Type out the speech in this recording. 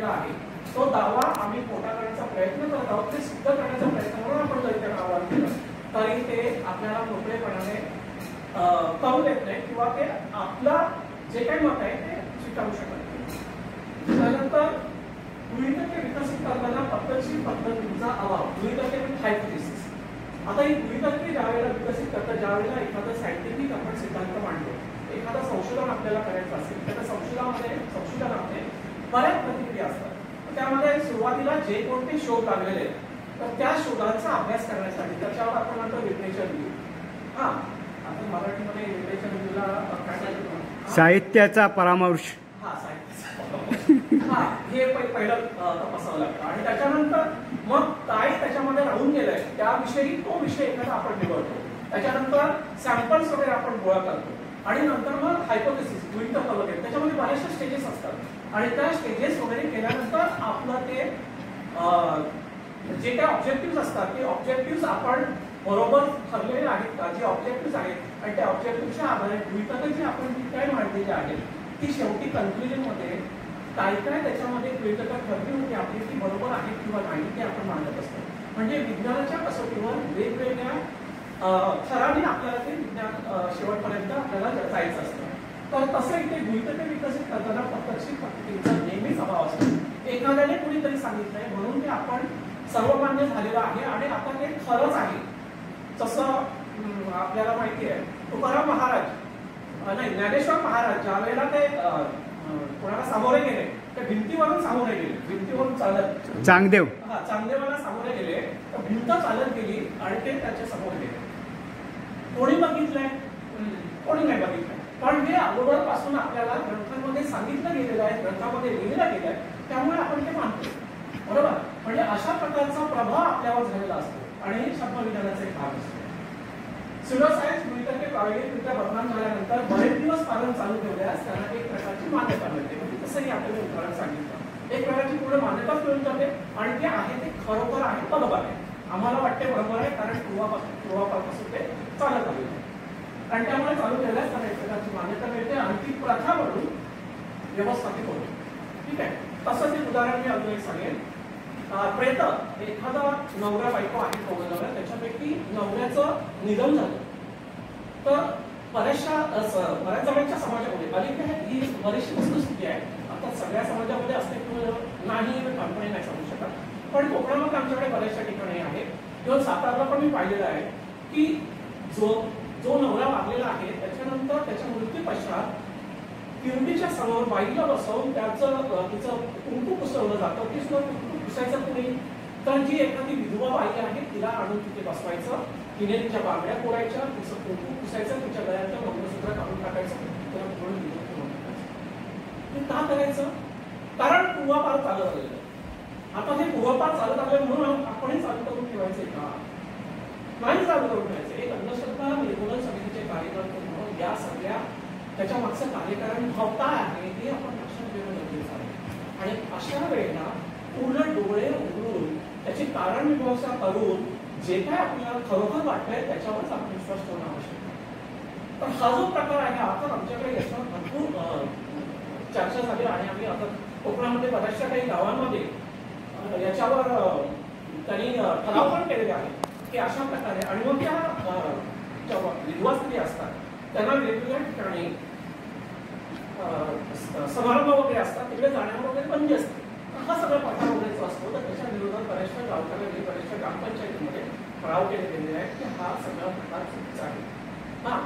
आहे तो दावा आम्ही खोटा करण्याचा प्रयत्न करत आहोत, ते सिद्ध करण्याचा प्रयत्न करून आपण जरी त्यांना आव्हान केलं तरी ते आपल्याला मोकळेपणाने कळू देत नाही किंवा ते आपलं जे काही मत आहे ते स्वीकारू शकत नाही. त्यानंतर गृहीतके विकसित करताना पद्धतशीर पद्धतीचा अभाव. गृहीतके म्हणजे हायपोथेसिस. आता ही गृहीतके ज्यावेळेला विकसित करतात, ज्यावेळेला एखादा सायंटिफिक आपण सिद्धांत मांडतो, एखादं संशोधन आपल्याला करायचं असेल तर त्या संशोधनामध्ये बऱ्याच प्रतिक्रिया असतात. त्यामध्ये सुरुवातीला जे कोणते शोध लागलेले आहेत तर त्या शोधांचा अभ्यास करण्यासाठी त्याच्यावर आपण नंतर लिटरेचर लिहू. हा आता मराठीमध्ये लिटरेचर लिहूला काय सांगितलं, साहित्याचा परामर्श. हा साहित्याचा हा हे पहिलं तपासावं लागतं आणि त्याच्यानंतर मग काय त्याच्यामध्ये राहून गेलंय त्याविषयी तो विषय एखादा आपण निवडतो. त्याच्यानंतर सॅम्पल्स वगैरे आपण गोळा करतो आणि नंतर मग हायपोथेसिस गृहीतक वगैरे त्याच्यामध्ये बऱ्याचशा स्टेजेस असतात आणि त्या स्टेजेस वगैरे केल्यानंतर आपलं ते जे काही ऑब्जेक्टिव्ह असतात ते ऑब्जेक्टिव्ह आपण बरोबर ठरलेले आहेत का, जे ऑब्जेक्टिव्ह आहेत आणि त्या ऑब्जेक्टिव्हच्या आधारे गृहीतक जे आपण जी काय मांडलेली आहेत ती शेवटी कन्क्लुजन मध्ये काय काय त्याच्यामध्ये गृहीतक ठरली होती आपली ती बरोबर आहे किंवा नाही ते आपण मांडत असतो. म्हणजे विज्ञानाच्या कसोटीवर वेगवेगळ्या थराने आपल्याला ते विज्ञान शेवटपर्यंत आपल्याला जायचं असतं. तर तसं इथे गृहीतके विकसित करताना पद्धतशीर पद्धतीचा नेहमीच अभाव असतो. एखाद्याने कुणीतरी सांगितलंय म्हणून ते आपण सर्वमान्य झालेलं आहे आणि आता ते खरंच आहे. जसं आपल्याला माहिती आहे तुकाराम महाराज नाही ज्ञानेश्वर महाराज ज्या वेळेला ते कोणाला सामोरे गेले त्या भिंतीवरून सामोरे गेले, भिंतीवरून चालत चांगदेव चांगदेवाला सामोरे गेले तर भिंत चालत गेली आणि ते त्याच्या समोर गेले. कोणी बघितलंय? कोणी नाही बघितलंय. पण हे अगोदरपासून आपल्याला ग्रंथांमध्ये सांगितलं गेलेलं आहे, ग्रंथामध्ये लिहिलं गेलंय, त्यामुळे आपण ते मानतो. बरोबर. म्हणजे अशा प्रकारचा प्रभाव आपल्यावर झालेला असतो आणि हे शब्दविज्ञानाचा एक भाग असतो. स्युडोसायन्स गृहीतके प्रायोगिकरित्या बदनाम झाल्यानंतर बरेच दिवस पालन चालू ठेवल्यास त्यांना एक प्रकारची मान्यता मिळते. म्हणजे तसंही आपल्याला उदाहरण सांगितलं एक प्रकारची पूर्ण मान्यता मिळून जाते आणि ते आहे ते खरोखर आहे, बरोबर आहे, आम्हाला वाटते बरोबर आहे कारण पूर्वापासून ते चालत आले आणि त्यामुळे चालू केल्यास त्यांना एक प्रकारची मान्यता मिळते आणि ती प्रथा म्हणून व्यवस्थापित होते. ठीक आहे. तसंच एक उदाहरण मी अजून एक सांगेन. प्रेत एखादा नवरा बायको आहे कौगलवर, त्याच्यापैकी नवऱ्याचं निधन झालं तर बऱ्याच जणांच्या समाजामध्ये अलीकडे ही बरीचशी वस्तुस्थिती आहे. आता सगळ्या समाजामध्ये असते किंवा नाही कंपनी नाही सांगू शकत, पण कोकणामध्ये आमच्याकडे बऱ्याचशा ठिकाणी आहे किंवा सातारला पण मी पाहिलेलं आहे की जो नवरा वागलेला आहे त्याच्यानंतर त्याच्या मृत्यू पश्चात किरडीच्या समोर बाईला बसवून तिचं कुंकू पुसवलं जातं. ती सुद्धा कुंकू पुसायचं कुणी तर जी एखादी विधवा बाई आहे तिला आणून तिथे बसवायचं, तिने तिच्या बांगड्या फोडायच्या, तिचं कुंकू पुसायचं, तिच्या गळ्यातलं मंगळसूत्र काढून टाकायचं, ते का करायचं? कारण पूर्वापार चालत आलेलं. आता हे पूर्वापार चालत आले म्हणून आपणही चालू करून ठेवायचे का? नाही चालू करून ठेवायचे. एक अंधश्रद्धा निर्मूलन समितीचे कार्यकर्ते म्हणून या सगळ्या त्याच्या मागचं कार्यकारण भाव काय आहे हे आपण लक्षात घेणं गरजेचं आहे आणि अशा वेळेला पूर्ण डोळे उघडून त्याची कारण मीमांसा करून जे काय आपल्याला खरोखर वाटतंय त्याच्यावरच आपण विश्वास ठेवणं आवश्यक आहे. पण हा जो प्रकार आहे आता आमच्याकडे याच्यावर भरपूर चर्चा झाली आणि आम्ही आता कोकणामध्ये बऱ्याचशा काही गावांमध्ये याच्यावर त्यांनी ठराव पण केलेले आहे की अशा प्रकारे आणि मग त्या विधवा स्त्री असतात त्यांना वेगवेगळ्या ठिकाणी समारंभ वगैरे असतात तिकडे जाण्यावर वगैरे बंदी असते. हा सगळा प्रकार वगैरेचा असतो तर त्याच्या विरोधात बऱ्याचशा गावकऱ्यांनी बऱ्याचशा ग्रामपंचायतीमध्ये ठराव केले गेलेले आहेत की हा सगळा प्रकार चुकीचा आहे. हा